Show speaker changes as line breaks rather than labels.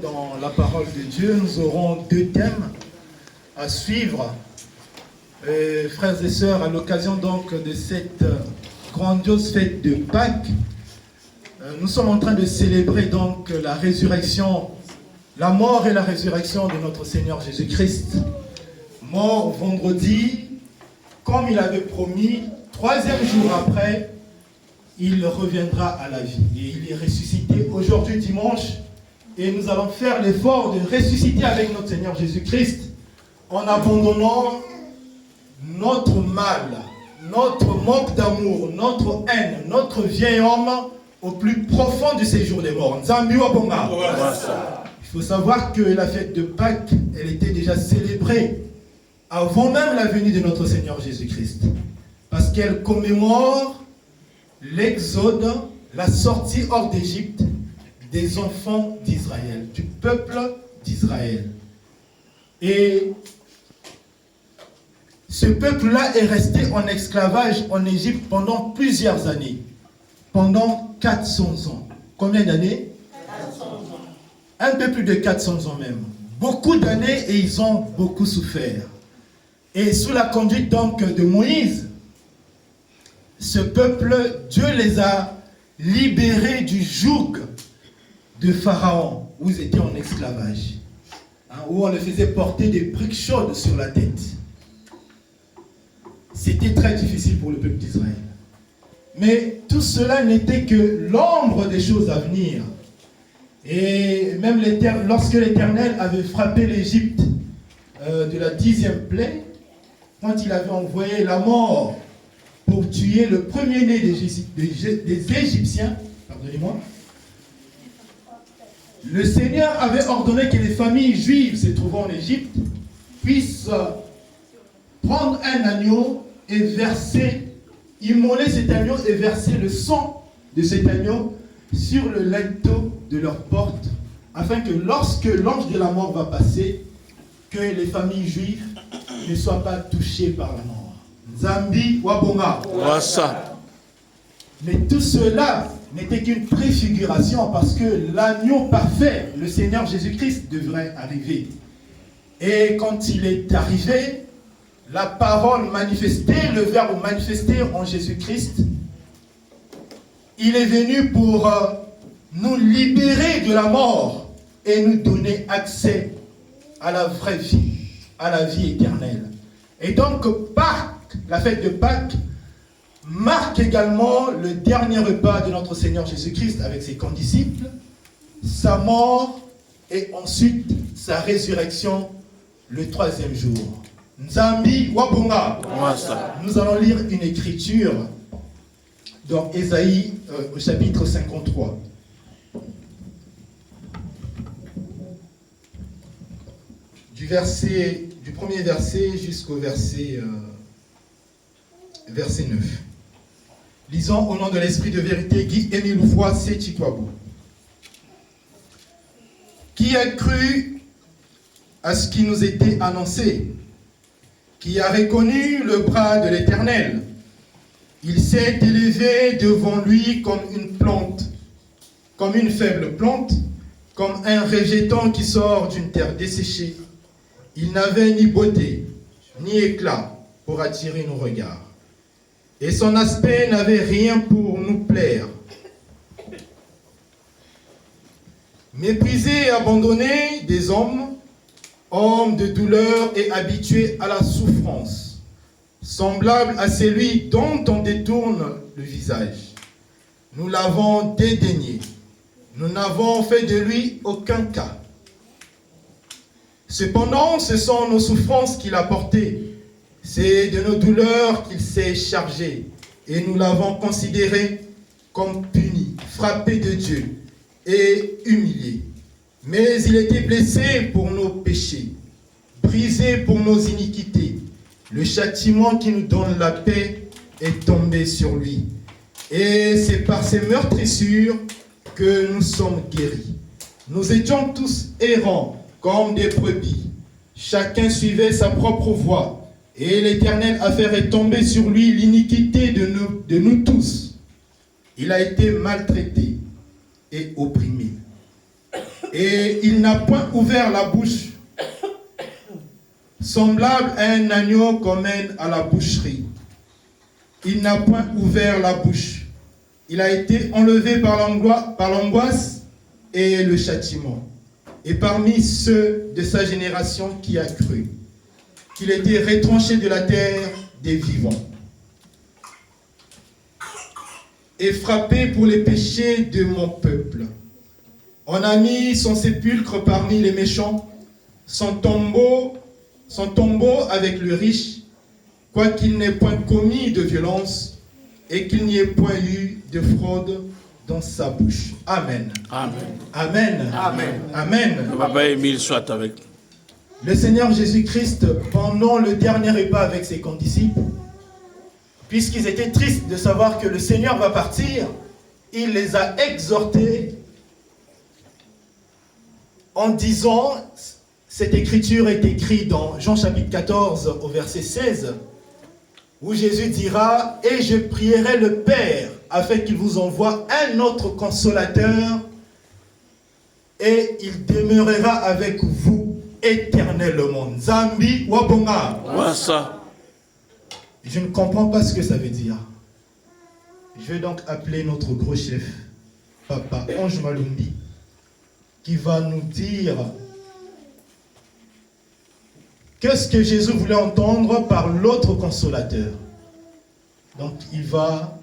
dans la parole de Dieu, nous aurons deux thèmes à suivre. Frères et sœurs, à l'occasion donc de cette grandiose fête de Pâques, nous sommes en train de célébrer donc la résurrection, la mort et la résurrection de notre Seigneur Jésus-Christ. Mort vendredi, comme il avait promis, troisième jour après, il reviendra à la vie. Et il est ressuscité aujourd'hui dimanche. Et nous allons faire l'effort de ressusciter avec notre Seigneur Jésus-Christ en abandonnant notre mal, notre manque d'amour, notre haine, notre vieil homme au plus profond du séjour des morts. Nzambi Wabonga. Il faut savoir que la fête de Pâques, elle était déjà célébrée avant même la venue de notre Seigneur Jésus-Christ. Parce qu'elle commémore l'exode, la sortie hors d'Égypte des enfants d'Israël, du peuple d'Israël. Et ce peuple-là est resté en esclavage en Égypte pendant plusieurs années. Pendant 400 ans. Combien d'années? 400 ans. Un peu plus de 400 ans même. Beaucoup d'années et ils ont beaucoup souffert. Et sous la conduite donc de Moïse, ce peuple, Dieu les a libérés du joug de Pharaon, où ils étaient en esclavage, où on les faisait porter des briques chaudes sur la tête. C'était très difficile pour le peuple d'Israël. Mais tout cela n'était que l'ombre des choses à venir. Et même lorsque l'Éternel avait frappé l'Égypte de la 10e plaie, quand il avait envoyé la mort pour tuer le premier-né des Égyptiens, pardonnez-moi, le Seigneur avait ordonné que les familles juives se trouvant en Égypte puissent prendre un agneau et immoler cet agneau et verser le sang de cet agneau sur le linteau de leur porte, afin que lorsque l'ange de la mort va passer, que les familles juives ne soient pas touchées par la mort. Nzambi Wabonga. Mais tout cela n'était qu'une préfiguration parce que l'agneau parfait, le Seigneur Jésus-Christ, devrait arriver. Et quand il est arrivé, la parole manifestée, le verbe manifesté en Jésus-Christ, il est venu pour nous libérer de la mort et nous donner accès à la vraie vie, à la vie éternelle. Et donc Pâques, la fête de Pâques, marque également le dernier repas de notre Seigneur Jésus-Christ avec ses condisciples, sa mort et ensuite sa résurrection le troisième jour. Nzambi Wabunga. Nous allons lire une écriture dans Ésaïe au chapitre 53. Du premier verset jusqu'au verset 9. Lisons au nom de l'Esprit de vérité, Guy Émile Oufroy, Séchikwabu. Qui a cru à ce qui nous était annoncé? Qui a reconnu le bras de l'Éternel? Il s'est élevé devant lui comme une plante, comme une faible plante, comme un végétant qui sort d'une terre desséchée. Il n'avait ni beauté, ni éclat pour attirer nos regards. Et son aspect n'avait rien pour nous plaire. Méprisé et abandonné des hommes, homme de douleur et habitué à la souffrance, semblable à celui dont on détourne le visage. Nous l'avons dédaigné. Nous n'avons fait de lui aucun cas. Cependant, ce sont nos souffrances qu'il a portées. C'est de nos douleurs qu'il s'est chargé. Et nous l'avons considéré comme puni, frappé de Dieu et humilié. Mais il était blessé pour nos péchés, brisé pour nos iniquités. Le châtiment qui nous donne la paix est tombé sur lui. Et c'est par ses meurtrissures que nous sommes guéris. Nous étions tous errants comme des brebis. Chacun suivait sa propre voie. Et l'Éternel a fait retomber sur lui l'iniquité de nous tous. Il a été maltraité et opprimé. Et il n'a point ouvert la bouche, semblable à un agneau qu'on mène à la boucherie. Il n'a point ouvert la bouche. Il a été enlevé par l'angoisse et le châtiment. Et parmi ceux de sa génération qui a cru qu'il était retranché de la terre des vivants et frappé pour les péchés de mon peuple. On a mis son sépulcre parmi les méchants, son tombeau avec le riche, quoiqu'il n'ait point commis de violence et qu'il n'y ait point eu de fraude dans sa bouche. Amen.
Amen.
Amen.
Amen.
Amen.
Le papa Émile soit avec nous.
Le Seigneur Jésus-Christ, pendant le dernier repas avec ses condisciples, puisqu'ils étaient tristes de savoir que le Seigneur va partir, il les a exhortés en disant, cette écriture est écrite dans Jean chapitre 14 au verset 16, où Jésus dira, « Et je prierai le Père afin qu'il vous envoie un autre consolateur et il demeurera avec vous éternellement. » Zambi Wabonga.
Wassa.
Je ne comprends pas ce que ça veut dire. Je vais donc appeler notre gros chef, Papa Ange Malumbi, qui va nous dire qu'est-ce que Jésus voulait entendre par l'autre consolateur. Donc il va